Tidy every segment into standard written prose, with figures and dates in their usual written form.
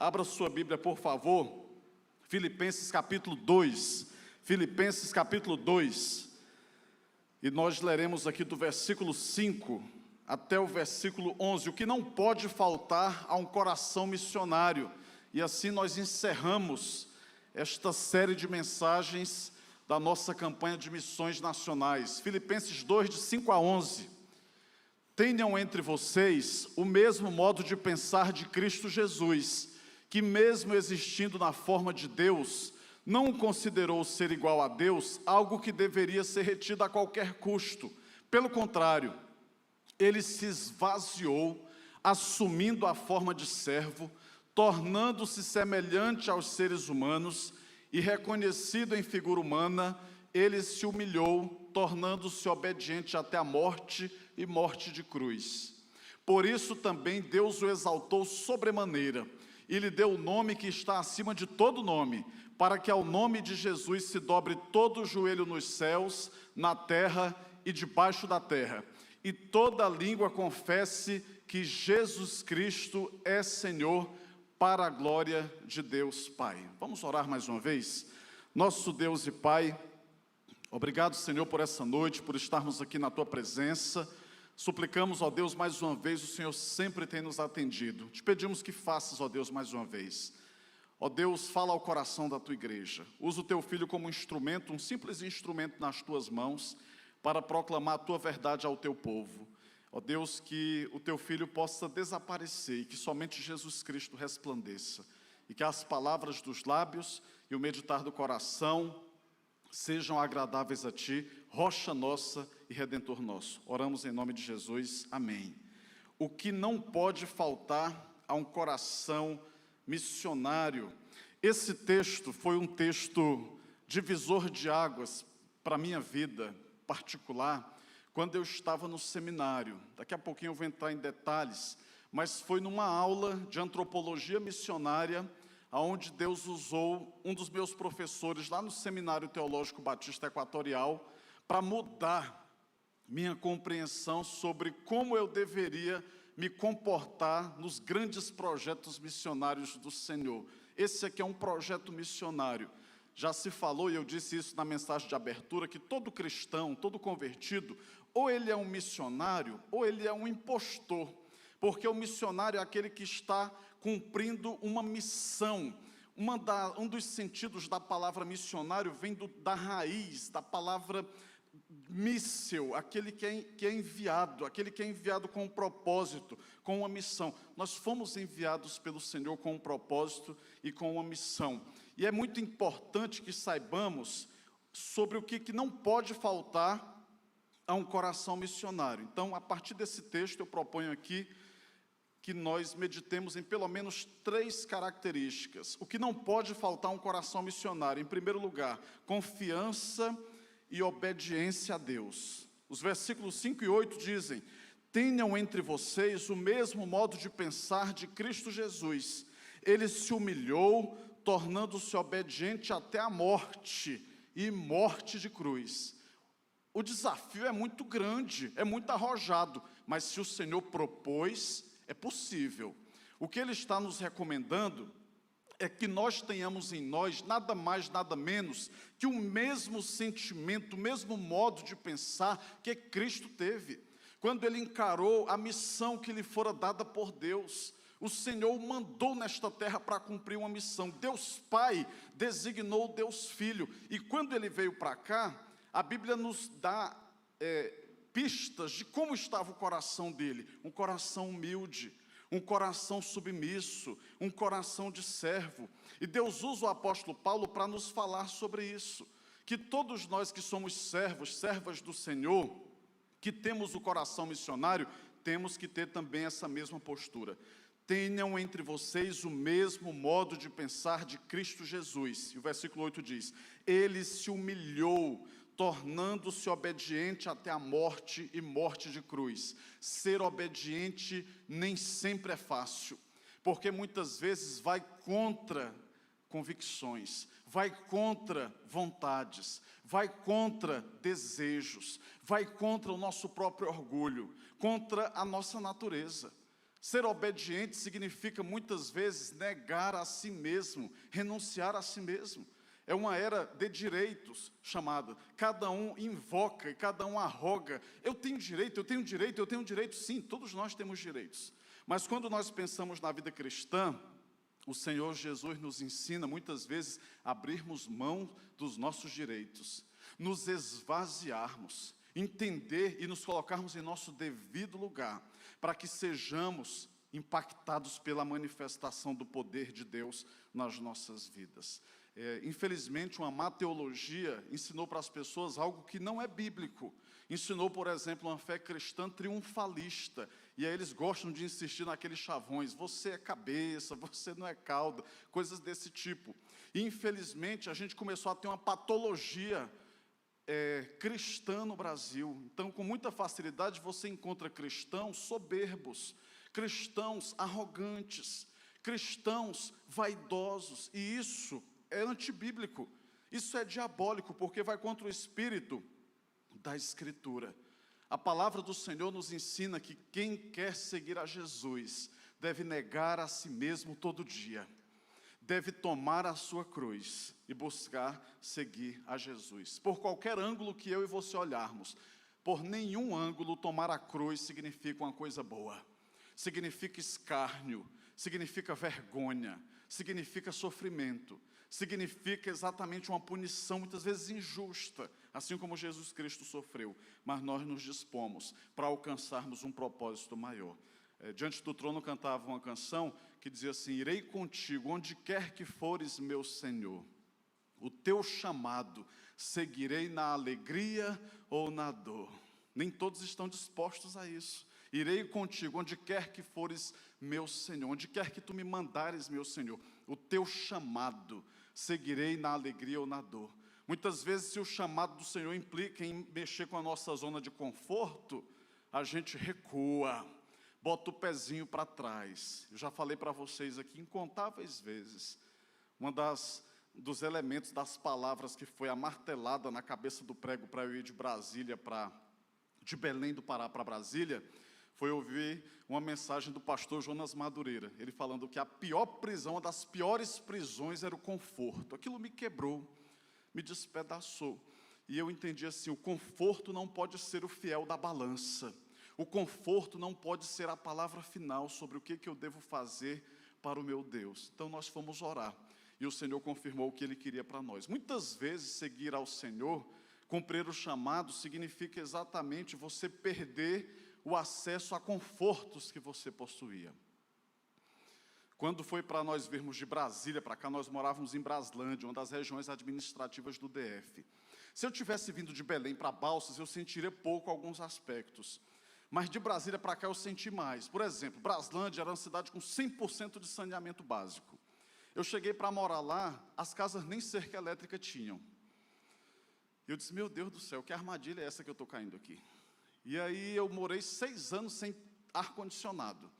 Abra sua Bíblia, por favor, Filipenses capítulo 2, Filipenses capítulo 2, e nós leremos aqui do versículo 5 até o versículo 11, o que não pode faltar a um coração missionário, e assim nós encerramos esta série de mensagens da nossa campanha de missões nacionais. Filipenses 2, de 5 a 11, tenham entre vocês o mesmo modo de pensar de Cristo Jesus, que mesmo existindo na forma de Deus, não considerou ser igual a Deus algo que deveria ser retido a qualquer custo. Pelo contrário, ele se esvaziou, assumindo a forma de servo, tornando-se semelhante aos seres humanos e reconhecido em figura humana, ele se humilhou, tornando-se obediente até a morte e morte de cruz. Por isso também Deus o exaltou sobremaneira, e lhe deu o nome que está acima de todo nome, para que ao nome de Jesus se dobre todo o joelho nos céus, na terra e debaixo da terra, e toda língua confesse que Jesus Cristo é Senhor, para a glória de Deus Pai. Vamos orar mais uma vez? Nosso Deus e Pai, obrigado, Senhor, por essa noite, por estarmos aqui na Tua presença. Suplicamos, ó Deus, mais uma vez, o Senhor sempre tem nos atendido. Te pedimos que faças, ó Deus, mais uma vez. Ó Deus, fala ao coração da Tua igreja. Usa o Teu Filho como instrumento, um simples instrumento nas Tuas mãos, para proclamar a Tua verdade ao Teu povo. Ó Deus, que o Teu Filho possa desaparecer e que somente Jesus Cristo resplandeça. E que as palavras dos lábios e o meditar do coração sejam agradáveis a Ti, rocha nossa e Redentor nosso. Oramos em nome de Jesus, amém. O que não pode faltar a um coração missionário. Esse texto foi um texto divisor de águas para a minha vida particular, quando eu estava no seminário. Daqui a pouquinho eu vou entrar em detalhes, mas foi numa aula de antropologia missionária, onde Deus usou um dos meus professores lá no Seminário Teológico Batista Equatorial para mudar minha compreensão sobre como eu deveria me comportar nos grandes projetos missionários do Senhor. Esse aqui é um projeto missionário. Já se falou, e eu disse isso na mensagem de abertura, que todo cristão, todo convertido, ou ele é um missionário, ou ele é um impostor. Porque o missionário é aquele que está cumprindo uma missão. Um dos sentidos da palavra missionário vem da raiz, da palavra míssel, aquele que é enviado, aquele que é enviado com um propósito, com uma missão. Nós fomos enviados pelo Senhor com um propósito e com uma missão. E é muito importante que saibamos sobre o que não pode faltar a um coração missionário. Então, a partir desse texto, eu proponho aqui que nós meditemos em pelo menos 3 características. O que não pode faltar a um coração missionário? Em primeiro lugar, confiança e obediência a Deus. Os versículos 5 e 8 dizem: tenham entre vocês o mesmo modo de pensar de Cristo Jesus. Ele se humilhou, tornando-se obediente até a morte, e morte de cruz. O desafio é muito grande, é muito arrojado, mas se o Senhor propôs, é possível. O que Ele está nos recomendando é que nós tenhamos em nós nada mais, nada menos que o mesmo sentimento, o mesmo modo de pensar que Cristo teve. Quando Ele encarou a missão que lhe fora dada por Deus, o Senhor o mandou nesta terra para cumprir uma missão. Deus Pai designou Deus Filho. E quando Ele veio para cá, a Bíblia nos dá pistas de como estava o coração dele. Um coração humilde, um coração submisso, um coração de servo. E Deus usa o apóstolo Paulo para nos falar sobre isso. Que todos nós que somos servos, servas do Senhor, que temos o coração missionário, temos que ter também essa mesma postura. Tenham entre vocês o mesmo modo de pensar de Cristo Jesus. E o versículo 8 diz: Ele se humilhou, tornando-se obediente até a morte e morte de cruz. Ser obediente nem sempre é fácil, porque muitas vezes vai contra convicções, vai contra vontades, vai contra desejos, vai contra o nosso próprio orgulho, contra a nossa natureza. Ser obediente significa muitas vezes negar a si mesmo, renunciar a si mesmo. É uma era de direitos chamada. Cada um invoca e cada um arroga. Eu tenho direito, eu tenho direito, eu tenho direito. Sim, todos nós temos direitos. Mas quando nós pensamos na vida cristã, o Senhor Jesus nos ensina muitas vezes a abrirmos mão dos nossos direitos, nos esvaziarmos, entender e nos colocarmos em nosso devido lugar, para que sejamos impactados pela manifestação do poder de Deus nas nossas vidas. Infelizmente, uma má teologia ensinou para as pessoas algo que não é bíblico. Ensinou, por exemplo, uma fé cristã triunfalista. E aí eles gostam de insistir naqueles chavões. Você é cabeça, você não é cauda, coisas desse tipo. E, infelizmente, a gente começou a ter uma patologia cristã no Brasil. Então, com muita facilidade, você encontra cristãos soberbos, cristãos arrogantes, cristãos vaidosos. E isso é antibíblico, isso é diabólico, porque vai contra o espírito da Escritura. A palavra do Senhor nos ensina que quem quer seguir a Jesus deve negar a si mesmo todo dia, deve tomar a sua cruz e buscar seguir a Jesus. Por qualquer ângulo que eu e você olharmos, por nenhum ângulo tomar a cruz significa uma coisa boa, significa escárnio, significa vergonha, significa sofrimento, significa exatamente uma punição, muitas vezes injusta, assim como Jesus Cristo sofreu, mas nós nos dispomos para alcançarmos um propósito maior. Diante do trono cantava uma canção que dizia assim: irei contigo onde quer que fores, meu Senhor, o teu chamado seguirei na alegria ou na dor. Nem todos estão dispostos a isso. Irei contigo onde quer que fores, meu Senhor, onde quer que tu me mandares, meu Senhor, o teu chamado seguirei na alegria ou na dor. Muitas vezes, se o chamado do Senhor implica em mexer com a nossa zona de conforto, a gente recua, bota o pezinho para trás. Eu já falei para vocês aqui incontáveis vezes, dos elementos das palavras que foi amartelada na cabeça do prego para eu ir de Brasília de Belém do Pará para Brasília, foi ouvir uma mensagem do pastor Jonas Madureira, ele falando que a pior prisão, uma das piores prisões era o conforto. Aquilo me quebrou, me despedaçou, e eu entendi assim: o conforto não pode ser o fiel da balança, o conforto não pode ser a palavra final sobre o que eu devo fazer para o meu Deus. Então nós fomos orar, e o Senhor confirmou o que Ele queria para nós. Muitas vezes seguir ao Senhor, cumprir o chamado, significa exatamente você perder o acesso a confortos que você possuía. Quando foi para nós virmos de Brasília para cá, nós morávamos em Braslândia, uma das regiões administrativas do DF. Se eu tivesse vindo de Belém para Balsas, eu sentiria pouco alguns aspectos. Mas de Brasília para cá eu senti mais. Por exemplo, Braslândia era uma cidade com 100% de saneamento básico. Eu cheguei para morar lá, as casas nem cerca elétrica tinham. Eu disse: meu Deus do céu, que armadilha é essa que eu estou caindo aqui? E aí eu morei 6 anos sem ar-condicionado.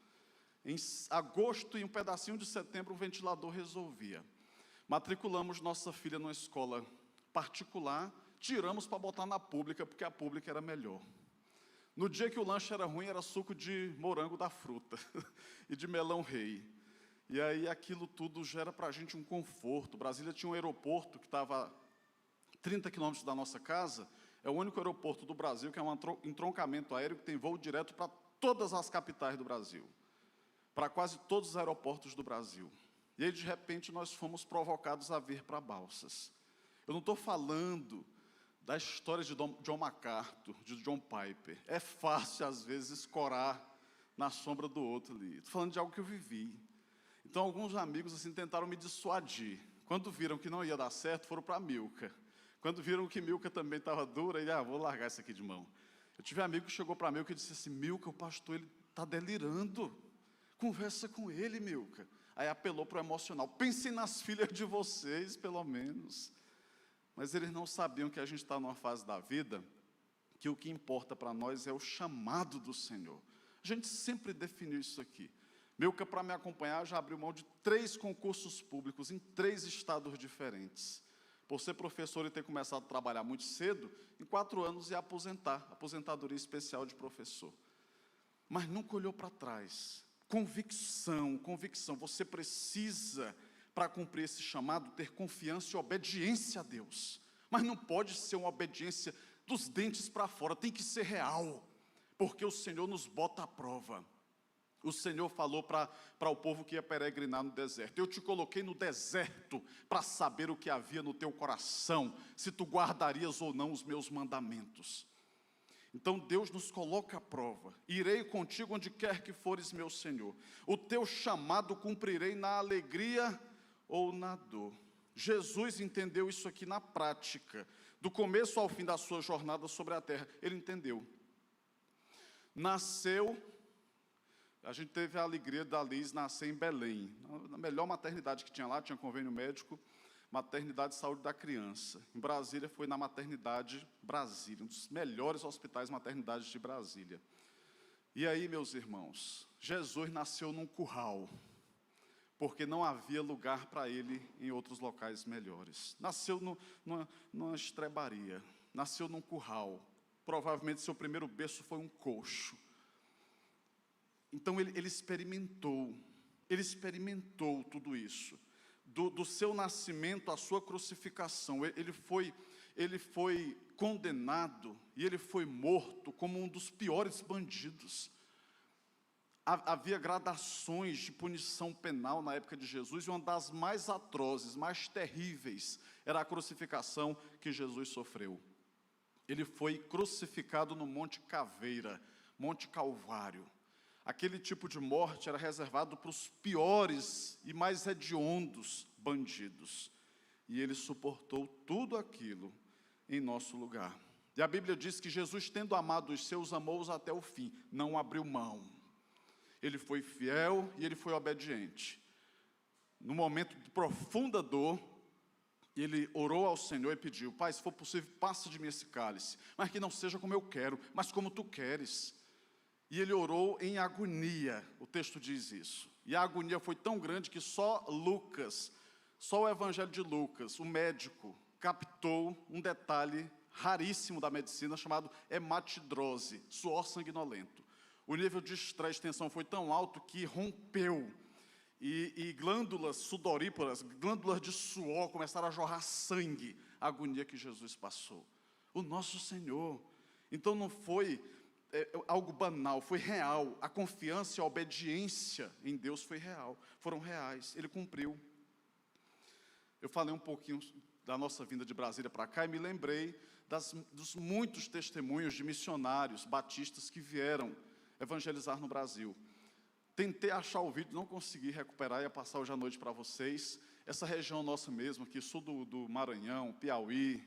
Em agosto e um pedacinho de setembro o ventilador resolvia. Matriculamos nossa filha numa escola particular, tiramos para botar na pública, porque a pública era melhor. No dia que o lanche era ruim, era suco de morango da fruta e de melão rei. E aí aquilo tudo gera para a gente um conforto. Brasília tinha um aeroporto que estava 30 quilômetros da nossa casa. É o único aeroporto do Brasil que é um entroncamento aéreo que tem voo direto para todas as capitais do Brasil, para quase todos os aeroportos do Brasil. E aí, de repente, nós fomos provocados a vir para Balsas. Eu não estou falando da história de John MacArthur, de John Piper. É fácil, às vezes, escorar na sombra do outro ali. Estou falando de algo que eu vivi. Então, alguns amigos assim tentaram me dissuadir. Quando viram que não ia dar certo, foram para Milka. Quando viram que Milka também estava dura, ele: vou largar isso aqui de mão. Eu tive um amigo que chegou para Milka e disse assim: Milka, o pastor, ele está delirando. Conversa com ele, Milka. Aí apelou para o emocional: pensem nas filhas de vocês, pelo menos. Mas eles não sabiam que a gente está numa fase da vida que o que importa para nós é o chamado do Senhor. A gente sempre definiu isso aqui. Milka, para me acompanhar, já abriu mão de 3 concursos públicos em 3 estados diferentes. Por ser professor e ter começado a trabalhar muito cedo, em 4 anos ia aposentar, aposentadoria especial de professor. Mas nunca olhou para trás. Convicção, convicção. Você precisa, para cumprir esse chamado, ter confiança e obediência a Deus. Mas não pode ser uma obediência dos dentes para fora, tem que ser real, porque o Senhor nos bota à prova. O Senhor falou para o povo que ia peregrinar no deserto: eu te coloquei no deserto para saber o que havia no teu coração, se tu guardarias ou não os meus mandamentos. Então Deus nos coloca à prova. Irei contigo onde quer que fores, meu Senhor. O teu chamado cumprirei na alegria ou na dor. Jesus entendeu isso aqui na prática, do começo ao fim da sua jornada sobre a terra. Ele entendeu. Nasceu, a gente teve a alegria da Liz nascer em Belém, na melhor maternidade que tinha lá, tinha convênio médico, maternidade de saúde da criança. Em Brasília foi na maternidade Brasília, um dos melhores hospitais maternidades de Brasília. E aí, meus irmãos, Jesus nasceu num curral, porque não havia lugar para ele em outros locais melhores. Nasceu numa estrebaria, nasceu num curral. Provavelmente seu primeiro berço foi um coxo. Então ele experimentou tudo isso. Do seu nascimento à sua crucificação, ele foi condenado e ele foi morto como um dos piores bandidos. Havia gradações de punição penal na época de Jesus, e uma das mais atrozes, mais terríveis, era a crucificação que Jesus sofreu. Ele foi crucificado no Monte Caveira, Monte Calvário. Aquele tipo de morte era reservado para os piores e mais hediondos bandidos. E ele suportou tudo aquilo em nosso lugar. E a Bíblia diz que Jesus, tendo amado os seus, amou-os até o fim, não abriu mão. Ele foi fiel e ele foi obediente. No momento de profunda dor, ele orou ao Senhor e pediu: Pai, se for possível, passa de mim esse cálice, mas que não seja como eu quero, mas como tu queres. E ele orou em agonia, o texto diz isso. E a agonia foi tão grande que só o Evangelho de Lucas, o médico, captou um detalhe raríssimo da medicina chamado hematidrose, suor sanguinolento. O nível de estresse e tensão foi tão alto que rompeu, e glândulas sudoríparas, glândulas de suor, começaram a jorrar sangue, a agonia que Jesus passou. O nosso Senhor. Então não foi algo banal, foi real. A confiança e a obediência em Deus foram reais, Ele cumpriu. Eu falei um pouquinho da nossa vinda de Brasília para cá e me lembrei dos muitos testemunhos de missionários batistas que vieram evangelizar no Brasil. Tentei achar o vídeo, não consegui recuperar, ia passar hoje à noite para vocês. Essa região nossa mesmo, aqui, sul do Maranhão, Piauí,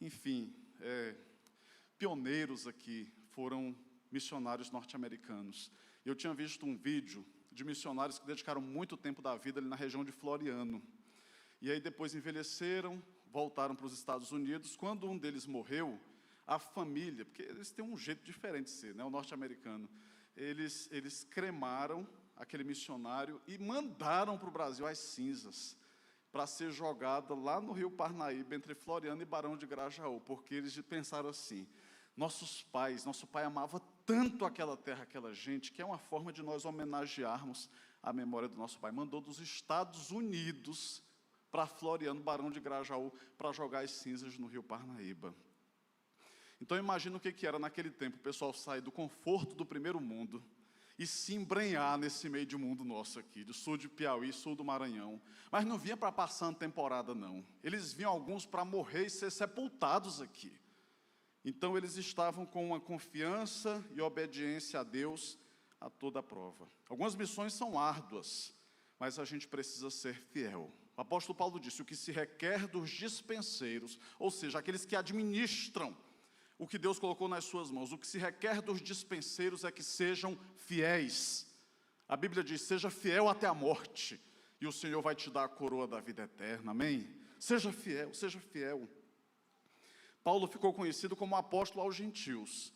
enfim, pioneiros aqui foram missionários norte-americanos. Eu tinha visto um vídeo de missionários que dedicaram muito tempo da vida ali na região de Floriano. E aí depois envelheceram, voltaram para os Estados Unidos. Quando um deles morreu, a família, porque eles têm um jeito diferente de ser, né, o norte-americano, eles cremaram aquele missionário e mandaram para o Brasil as cinzas, para ser jogada lá no Rio Parnaíba, entre Floriano e Barão de Grajaú, porque eles pensaram assim: nosso pai amava tanto aquela terra, aquela gente, que é uma forma de nós homenagearmos a memória do nosso pai. Mandou dos Estados Unidos para Floriano, Barão de Grajaú, para jogar as cinzas no Rio Parnaíba. Então imagina o que era naquele tempo, o pessoal sair do conforto do primeiro mundo e se embrenhar nesse meio de mundo nosso aqui, do sul de Piauí, sul do Maranhão. Mas não vinha para passar uma temporada, não. Eles vinham alguns para morrer e ser sepultados aqui. Então eles estavam com uma confiança e obediência a Deus a toda a prova. Algumas missões são árduas, mas a gente precisa ser fiel. O apóstolo Paulo disse: o que se requer dos dispenseiros, ou seja, aqueles que administram o que Deus colocou nas suas mãos, o que se requer dos dispenseiros é que sejam fiéis. A Bíblia diz: seja fiel até a morte, e o Senhor vai te dar a coroa da vida eterna, amém? Seja fiel, seja fiel. Paulo ficou conhecido como apóstolo aos gentios.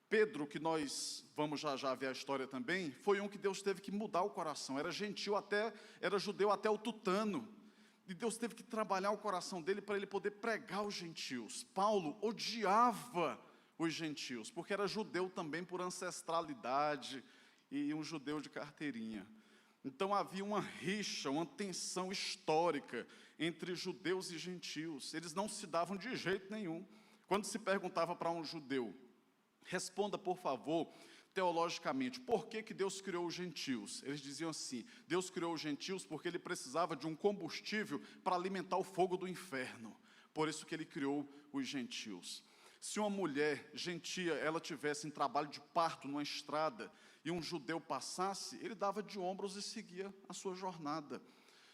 Pedro, que nós vamos já ver a história também, foi um que Deus teve que mudar o coração. Era judeu até o tutano. E Deus teve que trabalhar o coração dele para ele poder pregar os gentios. Paulo odiava os gentios, porque era judeu também por ancestralidade, e um judeu de carteirinha. Então havia uma rixa, uma tensão histórica entre judeus e gentios. Eles não se davam de jeito nenhum. Quando se perguntava para um judeu, responda por favor, teologicamente, por que Deus criou os gentios? Eles diziam assim, Deus criou os gentios porque Ele precisava de um combustível para alimentar o fogo do inferno. Por isso que Ele criou os gentios. Se uma mulher gentia, ela tivesse em trabalho de parto numa estrada, e um judeu passasse, ele dava de ombros e seguia a sua jornada.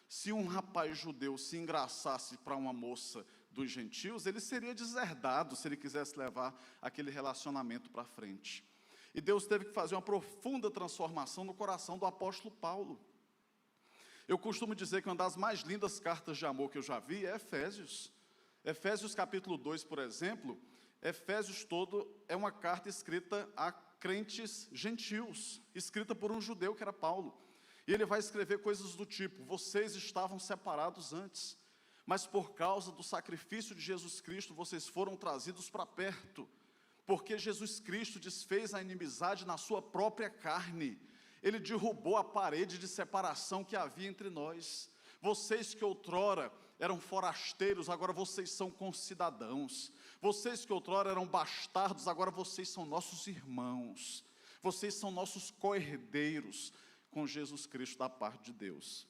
Se um rapaz judeu se engraçasse para uma moça dos gentios, ele seria deserdado se ele quisesse levar aquele relacionamento para frente. E Deus teve que fazer uma profunda transformação no coração do apóstolo Paulo. Eu costumo dizer que uma das mais lindas cartas de amor que eu já vi é Efésios. Efésios capítulo 2, por exemplo, Efésios todo é uma carta escrita a crentes gentios, escrita por um judeu que era Paulo. E ele vai escrever coisas do tipo, vocês estavam separados antes, mas por causa do sacrifício de Jesus Cristo, vocês foram trazidos para perto, porque Jesus Cristo desfez a inimizade na sua própria carne, Ele derrubou a parede de separação que havia entre nós. Vocês que outrora eram forasteiros, agora vocês são concidadãos. Vocês que outrora eram bastardos, agora vocês são nossos irmãos. Vocês são nossos co-herdeiros com Jesus Cristo da parte de Deus.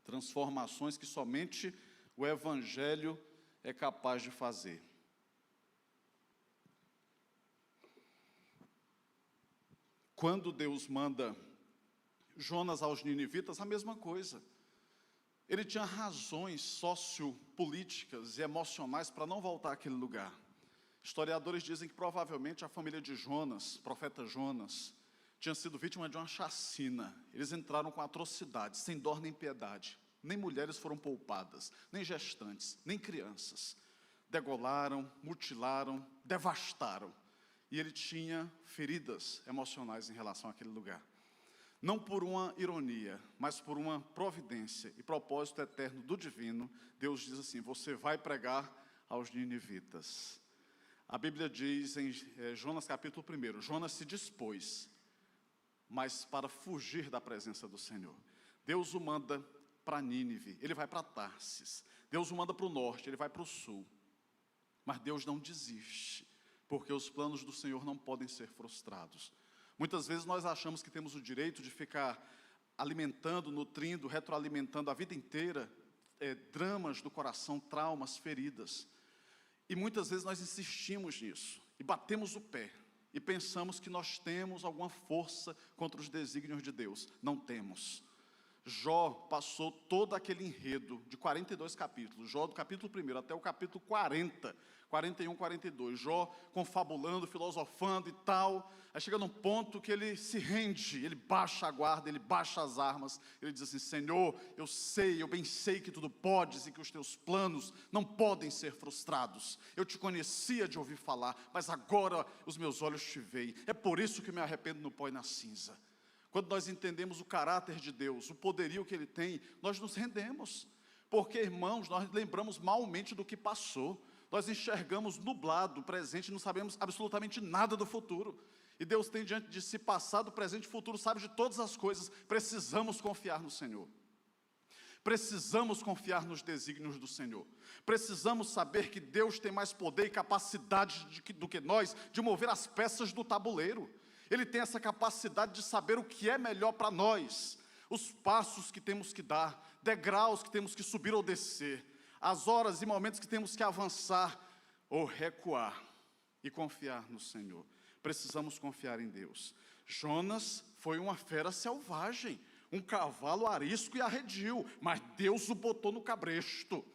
Transformações que somente o Evangelho é capaz de fazer. Quando Deus manda Jonas aos ninivitas, a mesma coisa. Ele tinha razões sociopolíticas e emocionais para não voltar àquele lugar. Historiadores dizem que provavelmente a família de Jonas, profeta Jonas, tinha sido vítima de uma chacina. Eles entraram com atrocidade, sem dó nem piedade. Nem mulheres foram poupadas, nem gestantes, nem crianças. Degolaram, mutilaram, devastaram. E ele tinha feridas emocionais em relação àquele lugar. Não por uma ironia, mas por uma providência e propósito eterno do divino, Deus diz assim, você vai pregar aos ninivitas. A Bíblia diz em Jonas capítulo 1, Jonas se dispôs, mas para fugir da presença do Senhor. Deus o manda para Nínive, ele vai para Tarsis. Deus o manda para o norte, ele vai para o sul. Mas Deus não desiste, porque os planos do Senhor não podem ser frustrados. Muitas vezes nós achamos que temos o direito de ficar alimentando, nutrindo, retroalimentando a vida inteira dramas do coração, traumas, feridas. E muitas vezes nós insistimos nisso, e batemos o pé, e pensamos que nós temos alguma força contra os desígnios de Deus. Não temos. Jó passou todo aquele enredo de 42 capítulos, Jó do capítulo 1 até o capítulo 40, 41, 42, Jó confabulando, filosofando e tal, aí chega num ponto que ele se rende, ele baixa a guarda, ele baixa as armas, ele diz assim, Senhor, eu bem sei que tudo podes e que os teus planos não podem ser frustrados, eu te conhecia de ouvir falar, mas agora os meus olhos te veem, é por isso que me arrependo no pó e na cinza. Quando nós entendemos o caráter de Deus, o poderio que Ele tem, nós nos rendemos. Porque, irmãos, nós lembramos malmente do que passou. Nós enxergamos nublado o presente e não sabemos absolutamente nada do futuro. E Deus tem diante de si passado, presente e futuro, sabe de todas as coisas. Precisamos confiar no Senhor. Precisamos confiar nos desígnios do Senhor. Precisamos saber que Deus tem mais poder e capacidade do que nós de mover as peças do tabuleiro. Ele tem essa capacidade de saber o que é melhor para nós, os passos que temos que dar, degraus que temos que subir ou descer, as horas e momentos que temos que avançar ou recuar e confiar no Senhor. Precisamos confiar em Deus. Jonas foi uma fera selvagem, um cavalo arisco e arredio, mas Deus o botou no cabresto,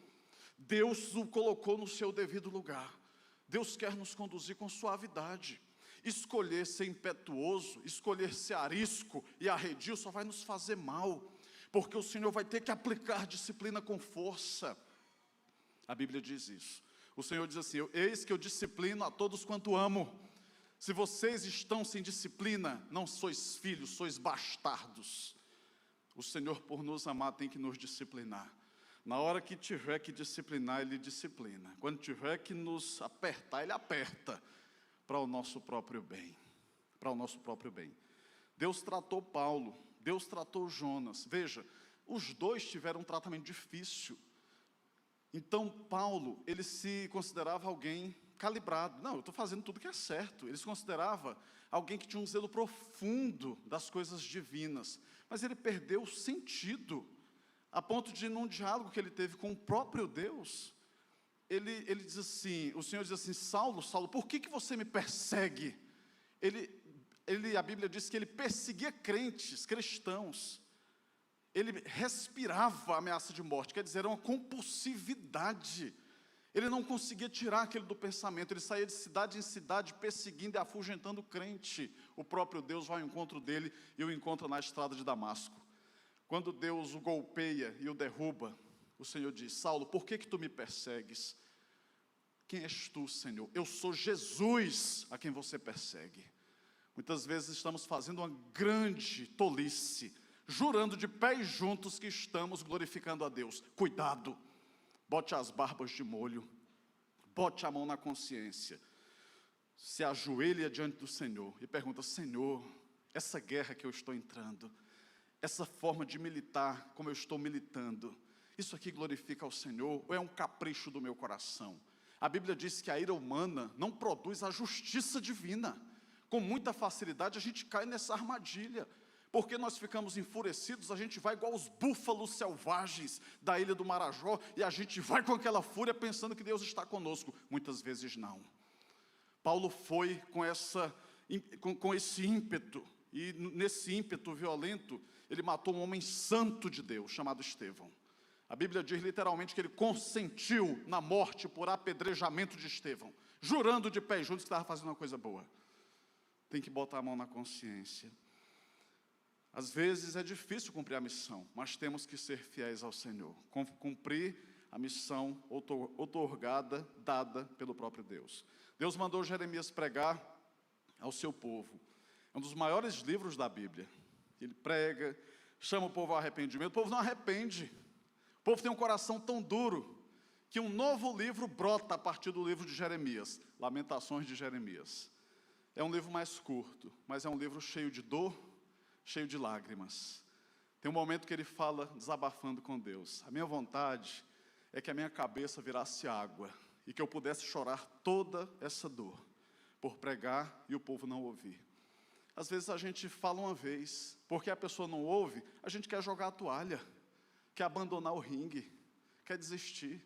Deus o colocou no seu devido lugar. Deus quer nos conduzir com suavidade. Escolher ser impetuoso, escolher ser arisco e arredio só vai nos fazer mal, porque o Senhor vai ter que aplicar disciplina com força. A Bíblia diz isso. O Senhor diz assim, eis que eu disciplino a todos quanto amo. Se vocês estão sem disciplina, não sois filhos, sois bastardos. O Senhor, por nos amar, tem que nos disciplinar. Na hora que tiver que disciplinar, Ele disciplina. Quando tiver que nos apertar, Ele aperta. Para o nosso próprio bem, para o nosso próprio bem. Deus tratou Paulo, Deus tratou Jonas. Veja, os dois tiveram um tratamento difícil. Então, Paulo, ele se considerava alguém calibrado. Não, eu estou fazendo tudo que é certo. Ele se considerava alguém que tinha um zelo profundo das coisas divinas. Mas ele perdeu o sentido, a ponto de, num diálogo que ele teve com o próprio Deus, ele diz assim, o Senhor diz assim, Saulo, Saulo, por que você me persegue? A Bíblia diz que ele perseguia crentes, cristãos. Ele respirava a ameaça de morte, quer dizer, era uma compulsividade. Ele não conseguia tirar aquilo do pensamento, ele saía de cidade em cidade, perseguindo e afugentando o crente. O próprio Deus vai ao encontro dele e o encontra na estrada de Damasco. Quando Deus o golpeia e o derruba, o Senhor diz, Saulo, por que tu me persegues? Quem és tu, Senhor? Eu sou Jesus a quem você persegue. Muitas vezes estamos fazendo uma grande tolice, jurando de pés juntos que estamos glorificando a Deus. Cuidado, bote as barbas de molho, bote a mão na consciência, se ajoelha diante do Senhor e pergunta, Senhor, essa guerra que eu estou entrando, essa forma de militar como eu estou militando, isso aqui glorifica ao Senhor ou é um capricho do meu coração? A Bíblia diz que a ira humana não produz a justiça divina. Com muita facilidade a gente cai nessa armadilha. Porque nós ficamos enfurecidos, a gente vai igual os búfalos selvagens da ilha do Marajó, e a gente vai com aquela fúria pensando que Deus está conosco. Muitas vezes não. Paulo foi com esse ímpeto, e nesse ímpeto violento, ele matou um homem santo de Deus, chamado Estevão. A Bíblia diz literalmente que ele consentiu na morte por apedrejamento de Estevão, jurando de pé juntos que estava fazendo uma coisa boa. Tem que botar a mão na consciência. Às vezes é difícil cumprir a missão, mas temos que ser fiéis ao Senhor. Cumprir a missão outorgada, dada pelo próprio Deus. Deus mandou Jeremias pregar ao seu povo. É um dos maiores livros da Bíblia. Ele prega, chama o povo ao arrependimento. O povo não arrepende. O povo tem um coração tão duro que um novo livro brota a partir do livro de Jeremias, Lamentações de Jeremias. É um livro mais curto, mas é um livro cheio de dor, cheio de lágrimas. Tem um momento que ele fala desabafando com Deus. A minha vontade é que a minha cabeça virasse água e que eu pudesse chorar toda essa dor por pregar e o povo não ouvir. Às vezes a gente fala uma vez, porque a pessoa não ouve, a gente quer jogar a toalha, quer abandonar o ringue, quer desistir.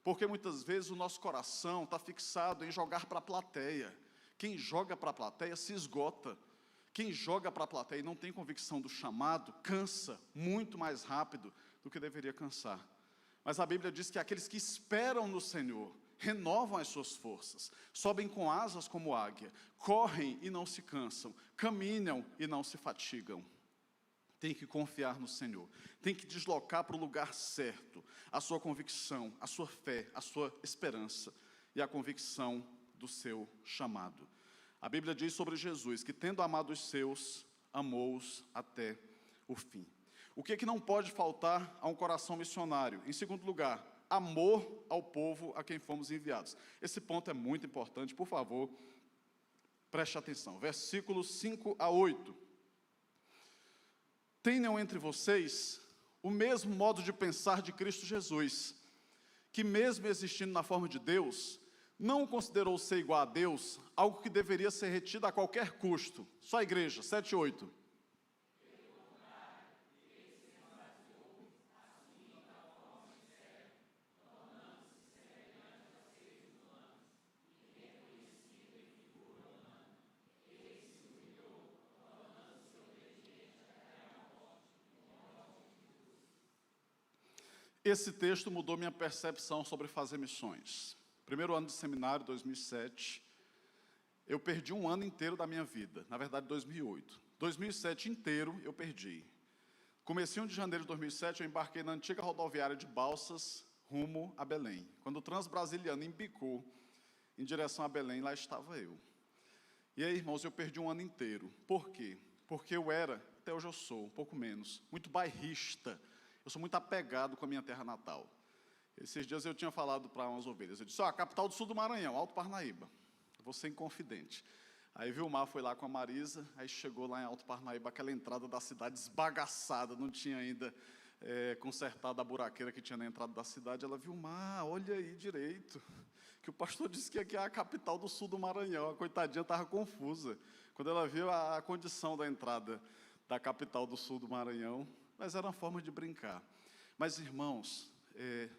Porque muitas vezes o nosso coração está fixado em jogar para a plateia. Quem joga para a plateia se esgota. Quem joga para a plateia e não tem convicção do chamado, cansa muito mais rápido do que deveria cansar. Mas a Bíblia diz que aqueles que esperam no Senhor renovam as suas forças, sobem com asas como águia, correm e não se cansam, caminham e não se fatigam. Tem que confiar no Senhor, tem que deslocar para o lugar certo a sua convicção, a sua fé, a sua esperança e a convicção do seu chamado. A Bíblia diz sobre Jesus que, tendo amado os seus, amou-os até o fim. O que é que não pode faltar a um coração missionário? Em segundo lugar, amor ao povo a quem fomos enviados. Esse ponto é muito importante, por favor, preste atenção. Versículos 5 a 8. Tenham entre vocês o mesmo modo de pensar de Cristo Jesus, que mesmo existindo na forma de Deus, não considerou ser igual a Deus, algo que deveria ser retido a qualquer custo. Só a igreja, 7 e 8. Esse texto mudou minha percepção sobre fazer missões. Primeiro ano de seminário, 2007, eu perdi um ano inteiro da minha vida, na verdade 2008. 2007 inteiro eu perdi. Comecinho de janeiro de 2007, eu embarquei na antiga rodoviária de Balsas, rumo a Belém. Quando o Transbrasiliano embicou em direção a Belém, lá estava eu. E aí, irmãos, eu perdi um ano inteiro. Por quê? Porque eu era, até hoje eu sou, um pouco menos, muito bairrista. Eu sou muito apegado com a minha terra natal. Esses dias eu tinha falado para umas ovelhas, eu disse, a capital do sul do Maranhão, Alto Parnaíba. Eu vou ser inconfidente. Aí Vilmar foi lá com a Marisa, aí chegou lá em Alto Parnaíba, aquela entrada da cidade esbagaçada, não tinha ainda consertado a buraqueira que tinha na entrada da cidade. Ela: Vilmar, olha aí direito, que o pastor disse que aqui é a capital do sul do Maranhão. A coitadinha estava confusa, quando ela viu a condição da entrada da capital do sul do Maranhão, mas era uma forma de brincar. Mas, irmãos,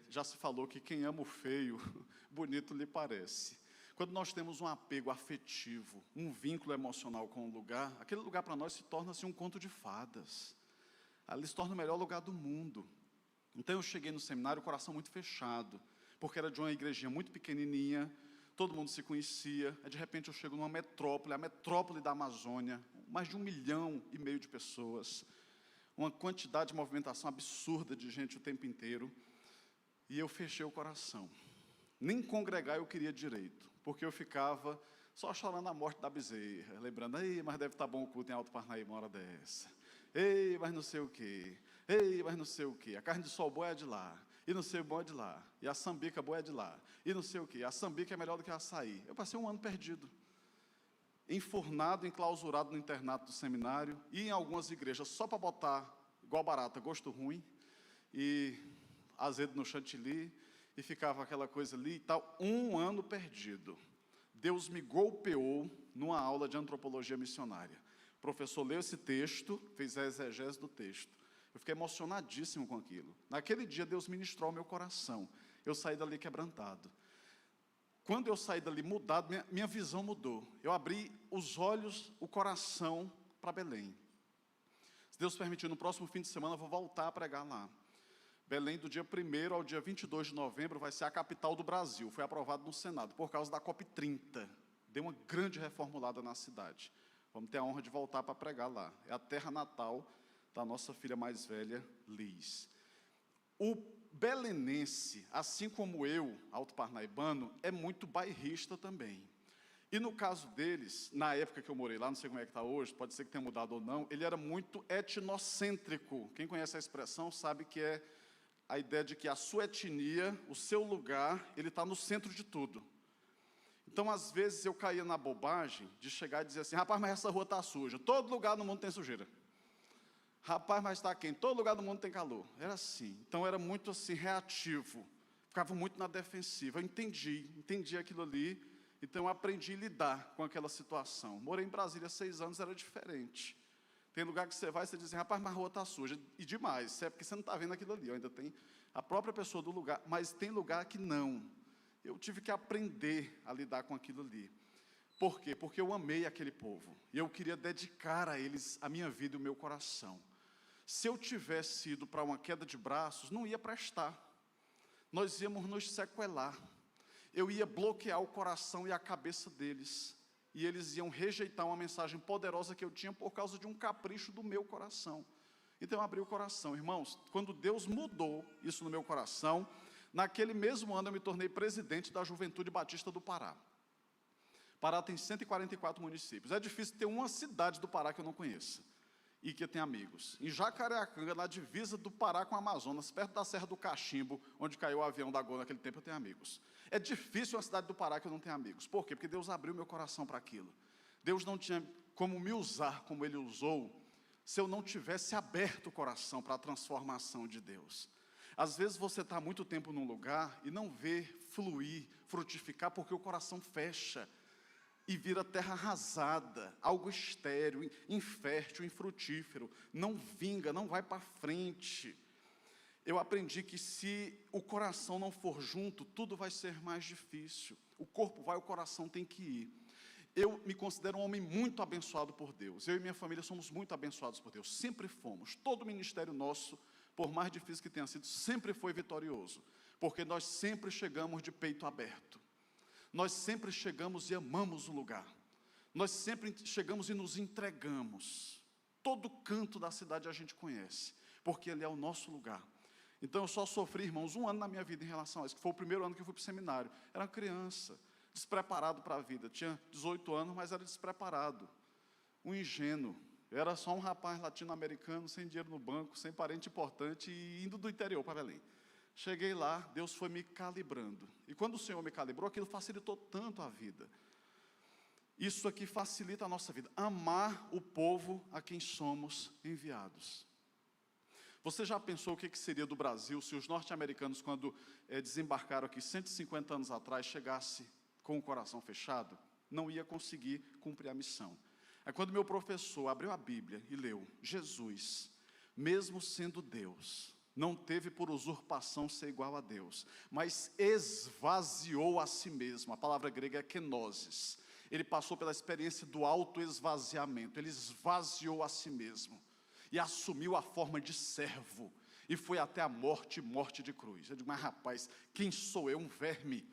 já se falou que quem ama o feio, bonito lhe parece. Quando nós temos um apego afetivo, um vínculo emocional com o lugar, aquele lugar para nós se torna assim um conto de fadas. Ali se torna o melhor lugar do mundo. Então eu cheguei no seminário, o coração muito fechado, porque era de uma igrejinha muito pequenininha, todo mundo se conhecia. Aí, de repente eu chego numa metrópole, a metrópole da Amazônia, mais de 1,5 milhão de pessoas, uma quantidade de movimentação absurda de gente o tempo inteiro, e eu fechei o coração. Nem congregar eu queria direito, porque eu ficava só chorando a morte da bezerra, lembrando: ei, mas deve estar bom o culto em Alto Parnaíba uma hora dessa. Ei, mas não sei o quê. Ei, mas não sei o quê. A carne de sol boa é de lá, e não sei o bom é de lá, e a sambica boa é de lá, e não sei o quê. A sambica é melhor do que a açaí. Eu passei 1 ano perdido, enfurnado, enclausurado no internato do seminário, e em algumas igrejas só para botar, igual barata, gosto ruim, e azedo no chantilly, e ficava aquela coisa ali e tal. 1 ano perdido. Deus me golpeou numa aula de antropologia missionária. O professor leu esse texto, fez a exegese do texto. Eu fiquei emocionadíssimo com aquilo. Naquele dia, Deus ministrou ao meu coração. Eu saí dali quebrantado. Quando eu saí dali mudado, minha visão mudou. Eu abri os olhos, o coração para Belém. Se Deus permitir, no próximo fim de semana, eu vou voltar a pregar lá. Belém, do dia 1º ao dia 22 de novembro, vai ser a capital do Brasil. Foi aprovado no Senado, por causa da COP30. Deu uma grande reformulada na cidade. Vamos ter a honra de voltar para pregar lá. É a terra natal da nossa filha mais velha, Liz. O belenense, assim como eu, alto parnaibano, é muito bairrista também. E no caso deles, na época que eu morei lá, não sei como é que está hoje, pode ser que tenha mudado ou não, ele era muito etnocêntrico. Quem conhece a expressão sabe que é a ideia de que a sua etnia, o seu lugar, ele está no centro de tudo. Então, às vezes, eu caía na bobagem de chegar e dizer assim: rapaz, mas essa rua está suja. Todo lugar no mundo tem sujeira. Rapaz, mas está quente. Todo lugar do mundo tem calor. Era assim. Então, era muito assim, reativo. Ficava muito na defensiva. Eu entendi aquilo ali. Então, eu aprendi a lidar com aquela situação. Morei em Brasília 6 anos, era diferente. Tem lugar que você vai e você diz assim: rapaz, mas a rua está suja. E demais, é porque você não está vendo aquilo ali. Ainda tem a própria pessoa do lugar, mas tem lugar que não. Eu tive que aprender a lidar com aquilo ali. Por quê? Porque eu amei aquele povo. E eu queria dedicar a eles a minha vida e o meu coração. Se eu tivesse ido para uma queda de braços, não ia prestar. Nós íamos nos sequelar. Eu ia bloquear o coração e a cabeça deles. E eles iam rejeitar uma mensagem poderosa que eu tinha por causa de um capricho do meu coração. Então eu abri o coração. Irmãos, quando Deus mudou isso no meu coração, naquele mesmo ano eu me tornei presidente da Juventude Batista do Pará. Pará tem 144 municípios. É difícil ter uma cidade do Pará que eu não conheça e que eu tenha amigos. Em Jacareacanga, na divisa do Pará com o Amazonas, perto da Serra do Cachimbo, onde caiu o avião da Gol naquele tempo, eu tenho amigos. É difícil uma cidade do Pará que eu não tenho amigos. Por quê? Porque Deus abriu meu coração para aquilo. Deus não tinha como me usar como Ele usou, se eu não tivesse aberto o coração para a transformação de Deus. Às vezes você está há muito tempo num lugar e não vê fluir, frutificar, porque o coração fecha e vira terra arrasada, algo estéril, infértil, infrutífero, não vinga, não vai para frente. Eu aprendi que se o coração não for junto, tudo vai ser mais difícil. O corpo vai, o coração tem que ir. Eu me considero um homem muito abençoado por Deus. Eu e minha família somos muito abençoados por Deus, sempre fomos. Todo o ministério nosso, por mais difícil que tenha sido, sempre foi vitorioso, porque nós sempre chegamos de peito aberto. Nós sempre chegamos e amamos o lugar. Nós sempre chegamos e nos entregamos. Todo canto da cidade a gente conhece, porque ele é o nosso lugar. Então eu só sofri, irmãos, 1 ano na minha vida em relação a isso, que foi o primeiro ano que eu fui para o seminário. Era uma criança, despreparado para a vida. Tinha 18 anos, mas era despreparado. Um ingênuo. Eu era só um rapaz latino-americano, sem dinheiro no banco, sem parente importante e indo do interior para Belém. Cheguei lá, Deus foi me calibrando. E quando o Senhor me calibrou, aquilo facilitou tanto a vida. Isso aqui facilita a nossa vida. Amar o povo a quem somos enviados. Você já pensou o que seria do Brasil se os norte-americanos, quando desembarcaram aqui 150 anos atrás, chegasse com o coração fechado? Não ia conseguir cumprir a missão. Aí quando meu professor abriu a Bíblia e leu, Jesus, mesmo sendo Deus, não teve por usurpação ser igual a Deus, mas esvaziou a si mesmo. A palavra grega é kenosis. Ele passou pela experiência do autoesvaziamento, ele esvaziou a si mesmo e assumiu a forma de servo, e foi até a morte de cruz. Eu digo, mas rapaz, quem sou eu, um verme,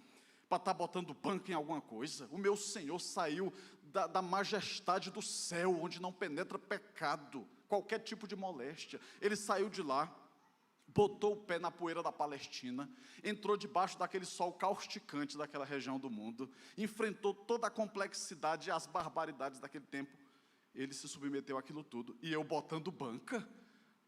para estar botando banco em alguma coisa? O meu Senhor saiu da majestade do céu, onde não penetra pecado, qualquer tipo de moléstia. Ele saiu de lá, botou o pé na poeira da Palestina, entrou debaixo daquele sol causticante daquela região do mundo, enfrentou toda a complexidade e as barbaridades daquele tempo. Ele se submeteu àquilo tudo, e eu botando banca,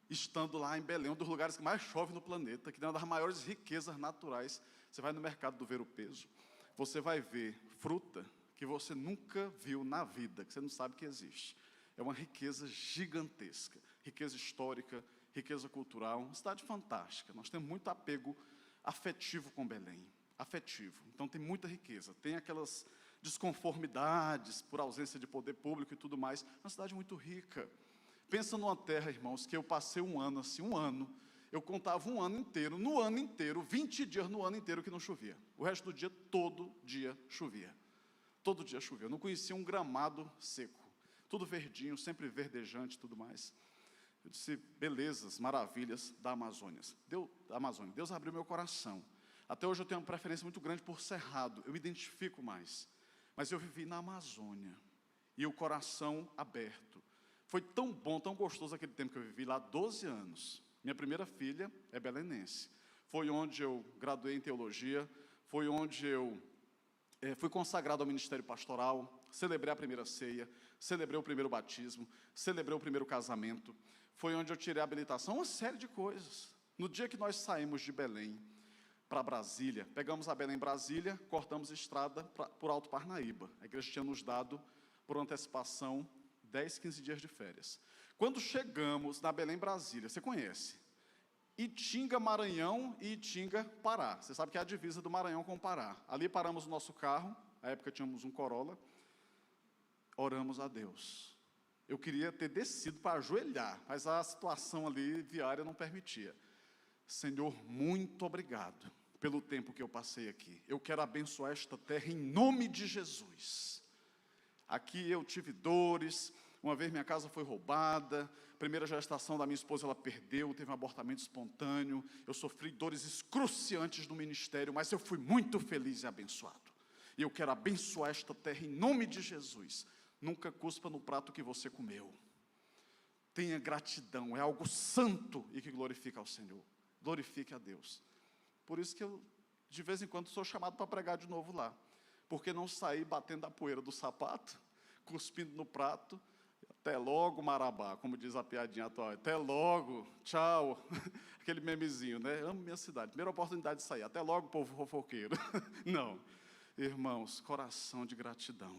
estando lá em Belém, um dos lugares que mais chove no planeta, que tem uma das maiores riquezas naturais. Você vai no mercado do Ver o Peso, você vai ver fruta que você nunca viu na vida, que você não sabe que existe. É uma riqueza gigantesca, riqueza histórica, riqueza cultural, uma cidade fantástica. Nós temos muito apego afetivo com Belém, afetivo. Então tem muita riqueza, tem aquelas desconformidades por ausência de poder público e tudo mais. Uma cidade muito rica. Pensa numa terra, irmãos, que eu passei um ano assim, eu contava um ano inteiro, no ano inteiro, 20 dias no ano inteiro que não chovia. O resto do dia, todo dia chovia. Todo dia chovia. Eu não conhecia um gramado seco. Tudo verdinho, sempre verdejante e tudo mais. Eu disse, belezas, maravilhas da Amazônia. Deus abriu meu coração. Até hoje eu tenho uma preferência muito grande por Cerrado, eu me identifico mais. Mas eu vivi na Amazônia, e o coração aberto. Foi tão bom, tão gostoso aquele tempo que eu vivi lá, 12 anos. Minha primeira filha é belenense. Foi onde eu graduei em teologia, foi onde eu fui consagrado ao ministério pastoral, celebrei a primeira ceia, celebrei o primeiro batismo, celebrei o primeiro casamento. Foi onde eu tirei a habilitação, uma série de coisas. No dia que nós saímos de Belém para Brasília, pegamos a Belém Brasília, cortamos a estrada por Alto Parnaíba. A igreja tinha nos dado, por antecipação, 10, 15 dias de férias. Quando chegamos na Belém Brasília, você conhece? Itinga, Maranhão e Itinga, Pará. Você sabe que é a divisa do Maranhão com o Pará. Ali paramos o nosso carro, na época tínhamos um Corolla, oramos a Deus. Eu queria ter descido para ajoelhar, mas a situação ali viária não permitia. Senhor, muito obrigado pelo tempo que eu passei aqui. Eu quero abençoar esta terra em nome de Jesus. Aqui eu tive dores, uma vez minha casa foi roubada, primeira gestação da minha esposa ela perdeu, teve um abortamento espontâneo, eu sofri dores excruciantes no ministério, mas eu fui muito feliz e abençoado. E eu quero abençoar esta terra em nome de Jesus. Nunca cuspa no prato que você comeu. Tenha gratidão, é algo santo e que glorifica ao Senhor. Glorifique a Deus. Por isso que eu, de vez em quando, sou chamado para pregar de novo lá. Porque não sair batendo a poeira do sapato, cuspindo no prato. Até logo, Marabá, como diz a piadinha atual. Até logo, tchau. Aquele memezinho, né? Amo minha cidade. Primeira oportunidade de sair. Até logo, povo fofoqueiro. Não. Irmãos, coração de gratidão.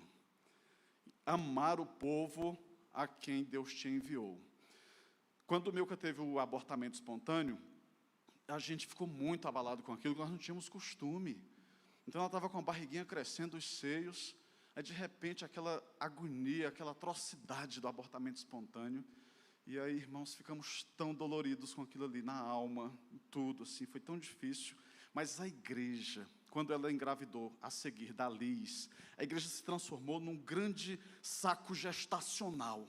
Amar o povo a quem Deus te enviou. Quando o Milka teve o abortamento espontâneo, a gente ficou muito abalado com aquilo, nós não tínhamos costume. Então ela estava com a barriguinha crescendo, os seios, aí de repente aquela agonia, aquela atrocidade do abortamento espontâneo. E aí, irmãos, ficamos tão doloridos com aquilo ali, na alma, em tudo, assim, foi tão difícil. Mas a igreja, quando ela engravidou, a seguir da Liz, a igreja se transformou num grande saco gestacional.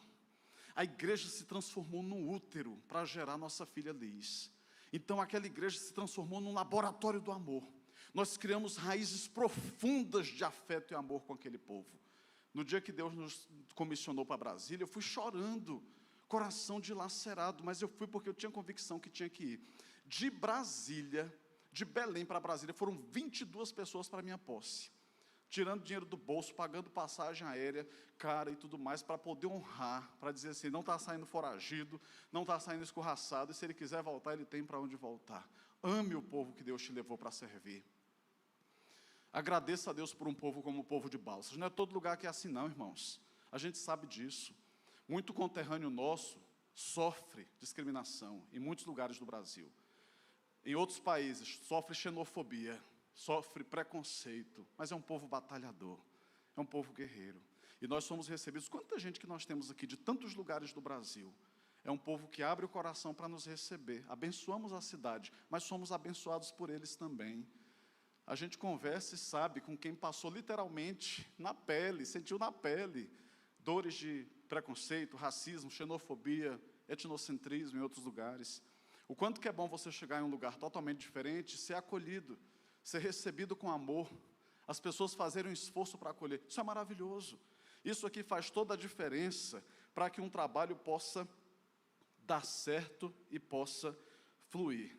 A igreja se transformou num útero para gerar nossa filha Liz. Então aquela igreja se transformou num laboratório do amor. Nós criamos raízes profundas de afeto e amor com aquele povo. No dia que Deus nos comissionou para Brasília, eu fui chorando, coração dilacerado, mas eu fui porque eu tinha convicção que tinha que ir. De Brasília, de Belém para Brasília, foram 22 pessoas para minha posse, tirando dinheiro do bolso, pagando passagem aérea, cara e tudo mais, para poder honrar, para dizer assim, não está saindo foragido, não está saindo escorraçado, e se ele quiser voltar, ele tem para onde voltar. Ame o povo que Deus te levou para servir. Agradeça a Deus por um povo como o povo de Balsas. Não é todo lugar que é assim não, irmãos. A gente sabe disso. Muito conterrâneo nosso sofre discriminação em muitos lugares do Brasil. Em outros países, sofre xenofobia, sofre preconceito, mas é um povo batalhador, é um povo guerreiro. E nós somos recebidos, quanta gente que nós temos aqui de tantos lugares do Brasil. É um povo que abre o coração para nos receber. Abençoamos a cidade, mas somos abençoados por eles também. A gente conversa e sabe com quem passou literalmente na pele, sentiu na pele dores de preconceito, racismo, xenofobia, etnocentrismo em outros lugares. O quanto que é bom você chegar em um lugar totalmente diferente, ser acolhido, ser recebido com amor, as pessoas fazerem um esforço para acolher. Isso é maravilhoso. Isso aqui faz toda a diferença para que um trabalho possa dar certo e possa fluir.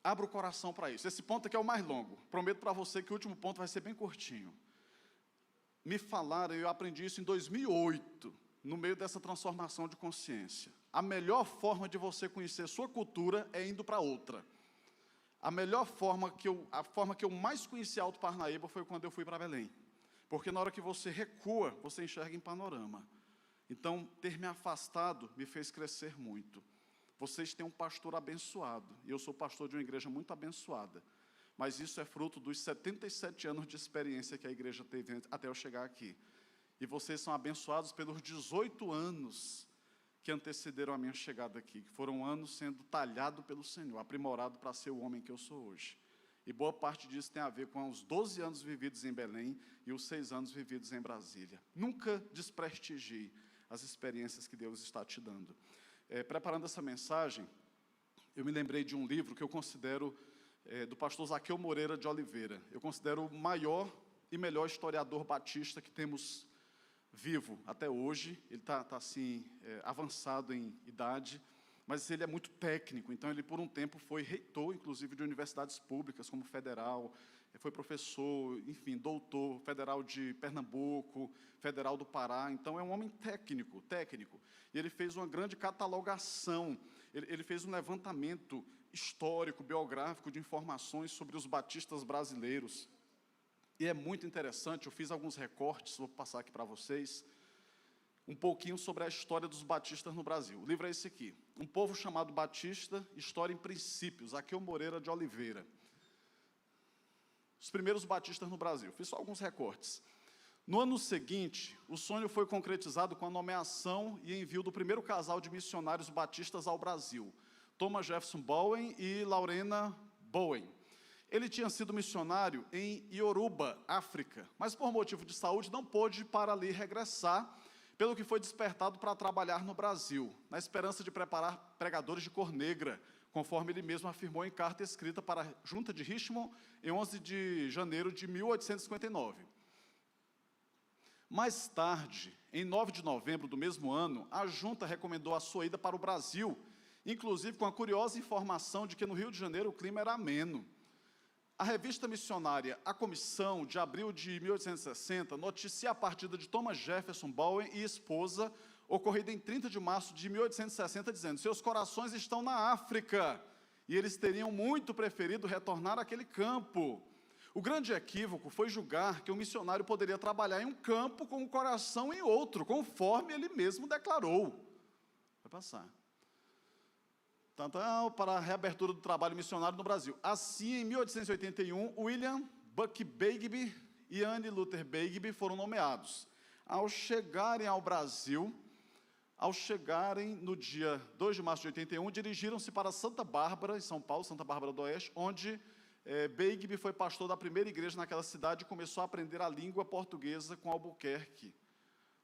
Abra o coração para isso. Esse ponto aqui é o mais longo. Prometo para você que o último ponto vai ser bem curtinho. Me falaram, eu aprendi isso em 2008, no meio dessa transformação de consciência. A melhor forma de você conhecer sua cultura é indo para outra. A forma que eu mais conheci Alto Parnaíba foi quando eu fui para Belém. Porque na hora que você recua, você enxerga em panorama. Então, ter me afastado me fez crescer muito. Vocês têm um pastor abençoado, e eu sou pastor de uma igreja muito abençoada. Mas isso é fruto dos 77 anos de experiência que a igreja teve até eu chegar aqui. E vocês são abençoados pelos 18 anos que antecederam a minha chegada aqui, que foram anos sendo talhado pelo Senhor, aprimorado para ser o homem que eu sou hoje. E boa parte disso tem a ver com os 12 anos vividos em Belém e os 6 anos vividos em Brasília. Nunca desprestigie as experiências que Deus está te dando. Preparando essa mensagem, eu me lembrei de um livro que eu considero do pastor Zaqueu Moreira de Oliveira. Eu considero o maior e melhor historiador batista que temos vivo até hoje. Ele está assim, avançado em idade, mas ele é muito técnico. Então, ele por um tempo foi reitor, inclusive, de universidades públicas, como Federal, foi professor, enfim, doutor, Federal de Pernambuco, Federal do Pará. Então, é um homem técnico. E ele fez uma grande catalogação, ele fez um levantamento histórico, biográfico, de informações sobre os batistas brasileiros. E é muito interessante, eu fiz alguns recortes, vou passar aqui para vocês, um pouquinho sobre a história dos batistas no Brasil. O livro é esse aqui, Um Povo Chamado Batista, História em Princípios, Zaqueu Moreira de Oliveira. Os primeiros batistas no Brasil, fiz só alguns recortes. No ano seguinte, o sonho foi concretizado com a nomeação e envio do primeiro casal de missionários batistas ao Brasil, Thomas Jefferson Bowen e Laurena Bowen. Ele tinha sido missionário em Yoruba, África, mas por motivo de saúde não pôde para ali regressar, pelo que foi despertado para trabalhar no Brasil, na esperança de preparar pregadores de cor negra, conforme ele mesmo afirmou em carta escrita para a Junta de Richmond, em 11 de janeiro de 1859. Mais tarde, em 9 de novembro do mesmo ano, a Junta recomendou a sua ida para o Brasil, inclusive com a curiosa informação de que no Rio de Janeiro o clima era ameno. A revista missionária A Comissão, de abril de 1860, noticia a partida de Thomas Jefferson Bowen e esposa, ocorrida em 30 de março de 1860, dizendo: seus corações estão na África, e eles teriam muito preferido retornar àquele campo. O grande equívoco foi julgar que um missionário poderia trabalhar em um campo com o coração em outro, conforme ele mesmo declarou. Vai passar. Tanto para a reabertura do trabalho missionário no Brasil. Assim, em 1881, William Buck Begbie e Anne Luther Begbie foram nomeados. Ao chegarem ao Brasil, no dia 2 de março de 81, dirigiram-se para Santa Bárbara, em São Paulo, Santa Bárbara do Oeste, onde Begbie foi pastor da primeira igreja naquela cidade e começou a aprender a língua portuguesa com Albuquerque.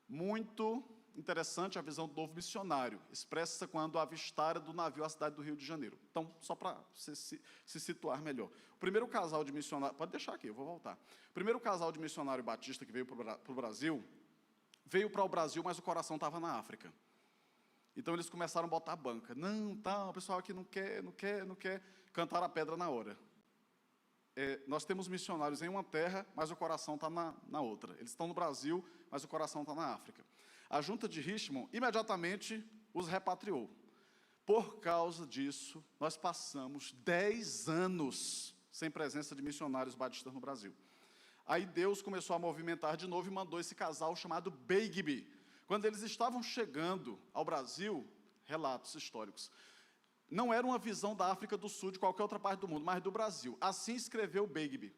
Muito interessante a visão do novo missionário, expressa quando avistaram do navio a cidade do Rio de Janeiro. Então, só para se situar melhor. O primeiro casal de missionário, pode deixar aqui, eu vou voltar. O primeiro casal de missionário batista que veio para o Brasil, veio para o Brasil, mas o coração estava na África. Então, eles começaram a botar a banca. Não, tá, o pessoal aqui não quer, cantar a pedra na hora. Nós temos missionários em uma terra, mas o coração está na outra. Eles estão no Brasil, mas o coração está na África. A Junta de Richmond imediatamente os repatriou. Por causa disso, nós passamos 10 anos sem presença de missionários batistas no Brasil. Aí Deus começou a movimentar de novo e mandou esse casal chamado Begbie. Quando eles estavam chegando ao Brasil, relatos históricos, não era uma visão da África do Sul, de qualquer outra parte do mundo, mas do Brasil. Assim escreveu Begbie: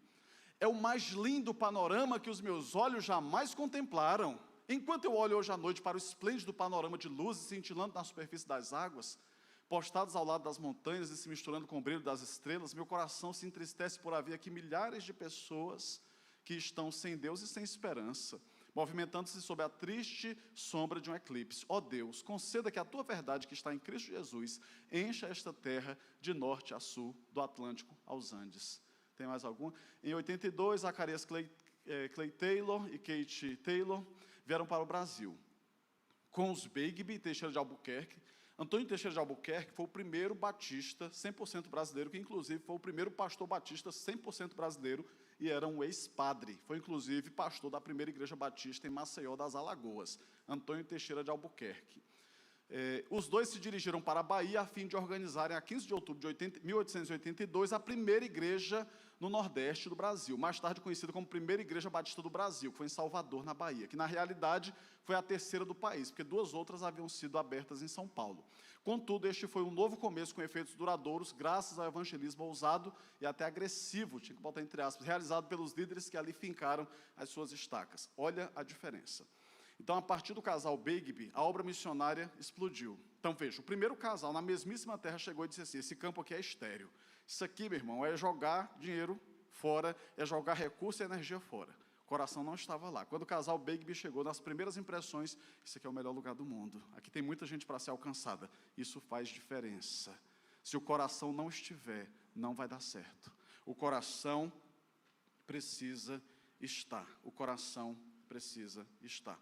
é o mais lindo panorama que os meus olhos jamais contemplaram. Enquanto eu olho hoje à noite para o esplêndido panorama de luzes cintilando na superfície das águas, postados ao lado das montanhas e se misturando com o brilho das estrelas, meu coração se entristece por haver aqui milhares de pessoas que estão sem Deus e sem esperança, movimentando-se sob a triste sombra de um eclipse. Ó Deus, conceda que a tua verdade que está em Cristo Jesus encha esta terra de norte a sul, do Atlântico aos Andes. Tem mais algum? Em 82, Zacarias Clay Taylor e Kate Taylor vieram para o Brasil com os Begbie Teixeira de Albuquerque. Antônio Teixeira de Albuquerque foi o primeiro batista 100% brasileiro, que inclusive foi o primeiro pastor batista 100% brasileiro e era um ex-padre. Foi inclusive pastor da primeira igreja batista em Maceió das Alagoas, Antônio Teixeira de Albuquerque. Os dois se dirigiram para a Bahia a fim de organizarem, a 15 de outubro de 1882, a primeira igreja no Nordeste do Brasil, mais tarde conhecida como Primeira Igreja Batista do Brasil, que foi em Salvador, na Bahia, que na realidade foi a terceira do país, porque 2 outras haviam sido abertas em São Paulo. Contudo, este foi um novo começo com efeitos duradouros, graças ao evangelismo ousado e até agressivo, tinha que botar entre aspas, realizado pelos líderes que ali fincaram as suas estacas. Olha a diferença. Então, a partir do casal Begbie, a obra missionária explodiu. Então, veja, o primeiro casal, na mesmíssima terra, chegou e disse assim: esse campo aqui é estéril. Isso aqui, meu irmão, é jogar dinheiro fora, é jogar recurso e energia fora. O coração não estava lá. Quando o casal Begbie chegou, nas primeiras impressões, isso aqui é o melhor lugar do mundo. Aqui tem muita gente para ser alcançada. Isso faz diferença. Se o coração não estiver, não vai dar certo. O coração precisa estar. O coração precisa estar.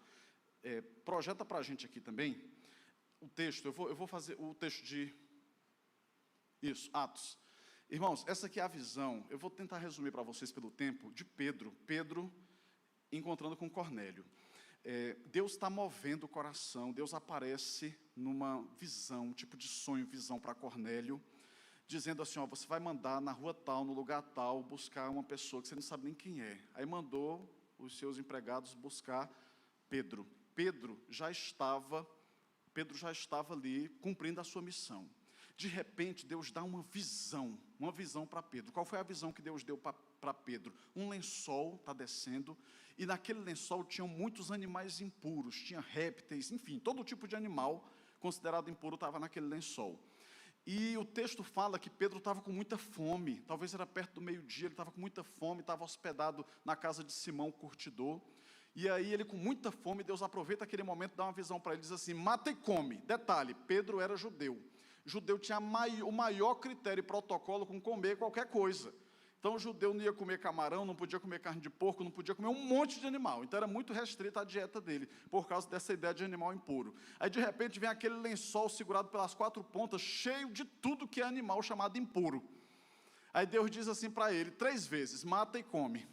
Projeta para a gente aqui também o texto. Eu vou fazer o texto de Atos. Irmãos, essa aqui é a visão, eu vou tentar resumir para vocês pelo tempo, de Pedro encontrando com Cornélio. Deus está movendo o coração, Deus aparece numa visão, um tipo de sonho, visão para Cornélio, dizendo assim: ó, você vai mandar na rua tal, no lugar tal, buscar uma pessoa que você não sabe nem quem é. Aí mandou os seus empregados buscar Pedro. Pedro já estava ali cumprindo a sua missão. De repente, Deus dá uma visão para Pedro. Qual foi a visão que Deus deu para Pedro? Um lençol está descendo, e naquele lençol tinham muitos animais impuros, tinha répteis, enfim, todo tipo de animal considerado impuro estava naquele lençol. E o texto fala que Pedro estava com muita fome, talvez era perto do meio-dia, ele estava com muita fome, estava hospedado na casa de Simão, o curtidor. E aí ele com muita fome, Deus aproveita aquele momento, dá uma visão para ele, diz assim: mata e come. Detalhe, Pedro era judeu. Judeu tinha o maior critério e protocolo com comer qualquer coisa. Então o judeu não ia comer camarão, não podia comer carne de porco, não podia comer um monte de animal. Então era muito restrita a dieta dele, por causa dessa ideia de animal impuro. Aí de repente vem aquele lençol segurado pelas 4 pontas, cheio de tudo que é animal chamado impuro. Aí Deus diz assim para ele 3 vezes: mata e come.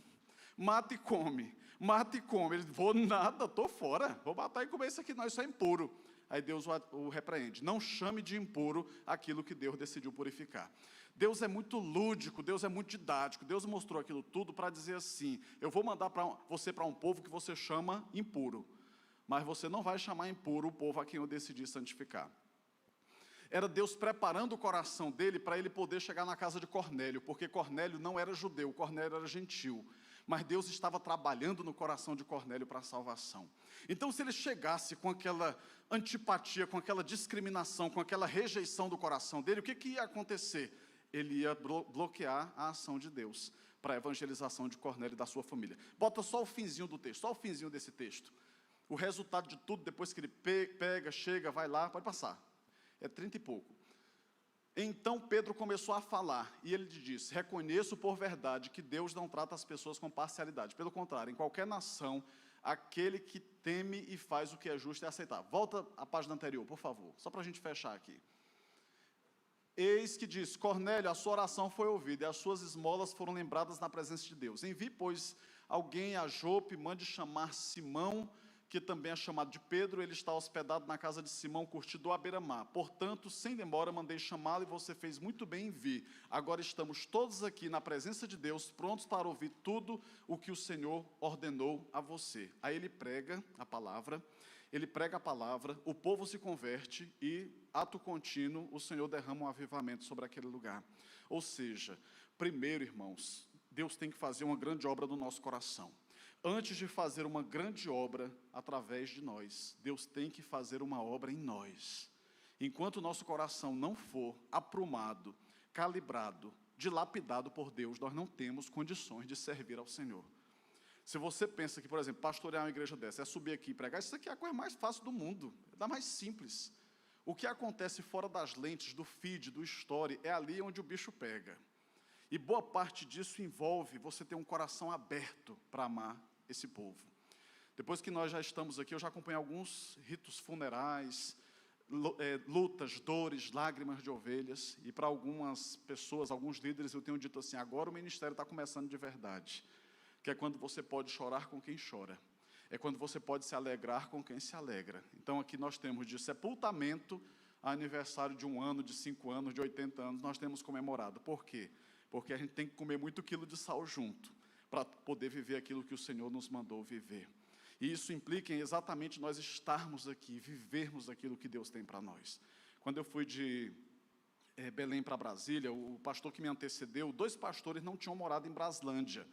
Mata e come. Mata e come. Ele: vou nada, estou fora, vou matar e comer isso aqui, não, isso é impuro. Aí Deus o repreende: não chame de impuro aquilo que Deus decidiu purificar. Deus é muito lúdico, Deus é muito didático. Deus mostrou aquilo tudo para dizer assim: eu vou mandar você para um povo que você chama impuro, mas você não vai chamar impuro o povo a quem eu decidi santificar. Era Deus preparando o coração dele para ele poder chegar na casa de Cornélio, porque Cornélio não era judeu, Cornélio era gentil. Mas Deus estava trabalhando no coração de Cornélio para a salvação. Então, se ele chegasse com aquela antipatia, com aquela discriminação, com aquela rejeição do coração dele, o que ia acontecer? Ele ia bloquear a ação de Deus para a evangelização de Cornélio e da sua família. Bota só o finzinho do texto, só o finzinho desse texto. O resultado de tudo, depois que ele pega, chega, vai lá, pode passar. É 30 e pouco. Então Pedro começou a falar, e ele disse: reconheço por verdade que Deus não trata as pessoas com parcialidade. Pelo contrário, em qualquer nação, aquele que teme e faz o que é justo é aceitável. Volta à página anterior, por favor, só para a gente fechar aqui. Eis que diz: Cornélio, a sua oração foi ouvida, e as suas esmolas foram lembradas na presença de Deus. Envie, pois, alguém a Jope, mande chamar Simão, que também é chamado de Pedro, ele está hospedado na casa de Simão, curtido à beira-mar. Portanto, sem demora, mandei chamá-lo e você fez muito bem em vir. Agora estamos todos aqui na presença de Deus, prontos para ouvir tudo o que o Senhor ordenou a você. Aí ele prega a palavra, o povo se converte e, ato contínuo, o Senhor derrama um avivamento sobre aquele lugar. Ou seja, primeiro, irmãos, Deus tem que fazer uma grande obra no nosso coração. Antes de fazer uma grande obra através de nós, Deus tem que fazer uma obra em nós. Enquanto o nosso coração não for aprumado, calibrado, dilapidado por Deus, nós não temos condições de servir ao Senhor. Se você pensa que, por exemplo, pastorear uma igreja dessa é subir aqui e pregar, isso aqui é a coisa mais fácil do mundo, é da mais simples. O que acontece fora das lentes, do feed, do story, é ali onde o bicho pega. E boa parte disso envolve você ter um coração aberto para amar esse povo. Depois que nós já estamos aqui, eu já acompanhei alguns ritos funerais, lutas, dores, lágrimas de ovelhas, e para algumas pessoas, alguns líderes, eu tenho dito assim, agora o ministério está começando de verdade, que é quando você pode chorar com quem chora, é quando você pode se alegrar com quem se alegra. Então aqui nós temos de sepultamento a aniversário de 1 ano, de 5 anos, de 80 anos, nós temos comemorado. Por quê? Porque a gente tem que comer muito quilo de sal junto, para poder viver aquilo que o Senhor nos mandou viver. E isso implica em exatamente nós estarmos aqui, vivermos aquilo que Deus tem para nós. Quando eu fui de Belém para Brasília, o pastor que me antecedeu, 2 pastores não tinham morado em Braslândia,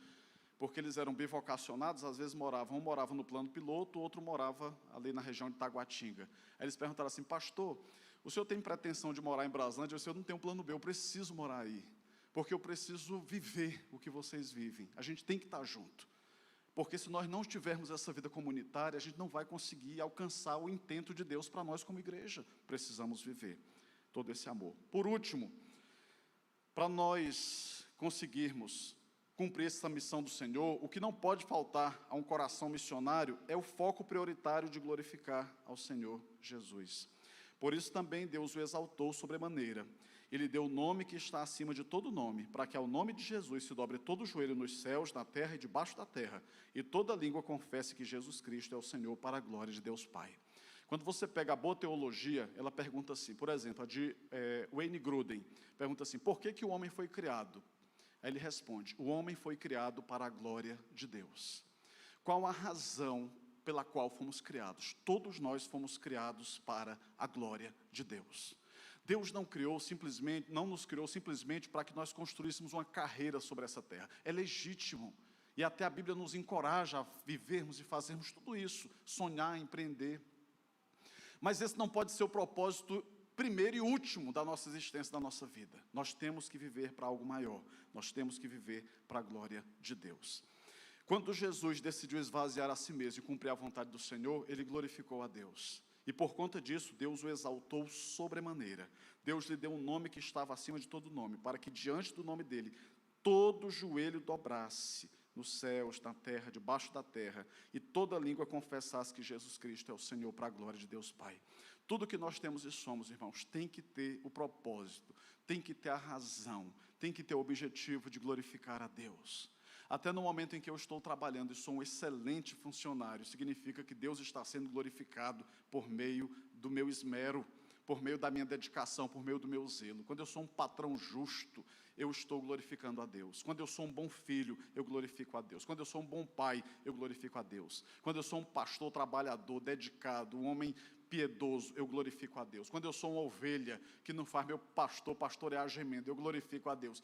porque eles eram bivocacionados, às vezes um morava no plano piloto, o outro morava ali na região de Taguatinga. Aí eles perguntaram assim, pastor, o senhor tem pretensão de morar em Braslândia? Eu disse, eu não tenho plano B, eu preciso morar aí. Porque eu preciso viver o que vocês vivem. A gente tem que estar junto. Porque se nós não tivermos essa vida comunitária, a gente não vai conseguir alcançar o intento de Deus para nós como igreja. Precisamos viver todo esse amor. Por último, para nós conseguirmos cumprir essa missão do Senhor, o que não pode faltar a um coração missionário é o foco prioritário de glorificar ao Senhor Jesus. Por isso também Deus o exaltou sobremaneira. Ele deu o nome que está acima de todo nome, para que ao nome de Jesus se dobre todo o joelho nos céus, na terra e debaixo da terra, e toda língua confesse que Jesus Cristo é o Senhor, para a glória de Deus Pai. Quando você pega a boa teologia, ela pergunta assim, por exemplo, a de Wayne Grudem, pergunta assim, por que o homem foi criado? Aí ele responde, o homem foi criado para a glória de Deus. Qual a razão pela qual fomos criados? Todos nós fomos criados para a glória de Deus. Deus não nos criou simplesmente para que nós construíssemos uma carreira sobre essa terra. É legítimo. E até a Bíblia nos encoraja a vivermos e fazermos tudo isso, sonhar, empreender. Mas esse não pode ser o propósito primeiro e último da nossa existência, da nossa vida. Nós temos que viver para algo maior. Nós temos que viver para a glória de Deus. Quando Jesus decidiu esvaziar a si mesmo e cumprir a vontade do Senhor, ele glorificou a Deus. E por conta disso, Deus o exaltou sobremaneira. Deus lhe deu um nome que estava acima de todo nome, para que diante do nome dele, todo joelho dobrasse, nos céus, na terra, debaixo da terra, e toda língua confessasse que Jesus Cristo é o Senhor, para a glória de Deus Pai. Tudo que nós temos e somos, irmãos, tem que ter o propósito, tem que ter a razão, tem que ter o objetivo de glorificar a Deus. Até no momento em que eu estou trabalhando e sou um excelente funcionário, significa que Deus está sendo glorificado por meio do meu esmero, por meio da minha dedicação, por meio do meu zelo. Quando eu sou um patrão justo, eu estou glorificando a Deus. Quando eu sou um bom filho, eu glorifico a Deus. Quando eu sou um bom pai, eu glorifico a Deus. Quando eu sou um pastor trabalhador, dedicado, um homem piedoso, eu glorifico a Deus. Quando eu sou uma ovelha que não faz meu pastor pastorear gemendo, eu glorifico a Deus.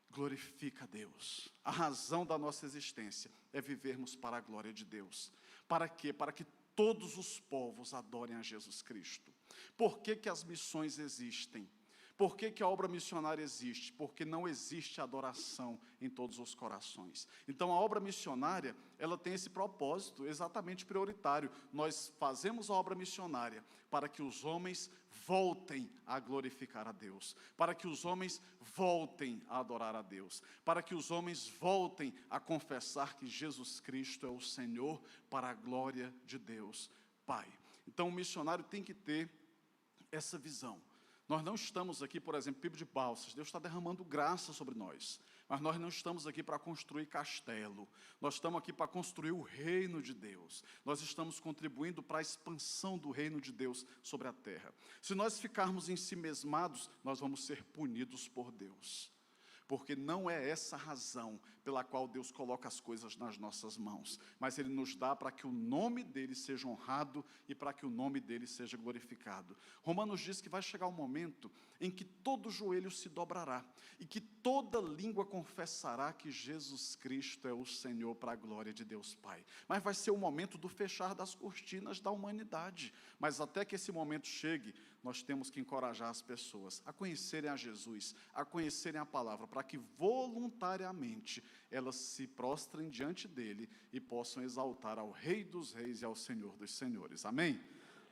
Glorifica a Deus. A razão da nossa existência é vivermos para a glória de Deus. Para quê? Para que todos os povos adorem a Jesus Cristo. Por que as missões existem? Por que a obra missionária existe? Porque não existe adoração em todos os corações. Então, a obra missionária, ela tem esse propósito exatamente prioritário. Nós fazemos a obra missionária para que os homens voltem a glorificar a Deus, para que os homens voltem a adorar a Deus, para que os homens voltem a confessar que Jesus Cristo é o Senhor, para a glória de Deus Pai. Então, o missionário tem que ter essa visão. Nós não estamos aqui, por exemplo, PIB de Balsas. Deus está derramando graça sobre nós. Mas nós não estamos aqui para construir castelo, nós estamos aqui para construir o reino de Deus. Nós estamos contribuindo para a expansão do reino de Deus sobre a terra. Se nós ficarmos ensimesmados, nós vamos ser punidos por Deus. Porque não é essa a razão pela qual Deus coloca as coisas nas nossas mãos, mas Ele nos dá para que o nome dEle seja honrado e para que o nome dEle seja glorificado. Romanos diz que vai chegar um momento em que todo joelho se dobrará e que toda língua confessará que Jesus Cristo é o Senhor, para a glória de Deus Pai. Mas vai ser o momento do fechar das cortinas da humanidade. Mas até que esse momento chegue, nós temos que encorajar as pessoas a conhecerem a Jesus, a conhecerem a palavra, para que voluntariamente elas se prostrem diante dEle e possam exaltar ao Rei dos Reis e ao Senhor dos Senhores. Amém?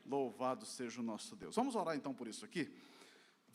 Louvado seja o nosso Deus. Vamos orar então por isso aqui?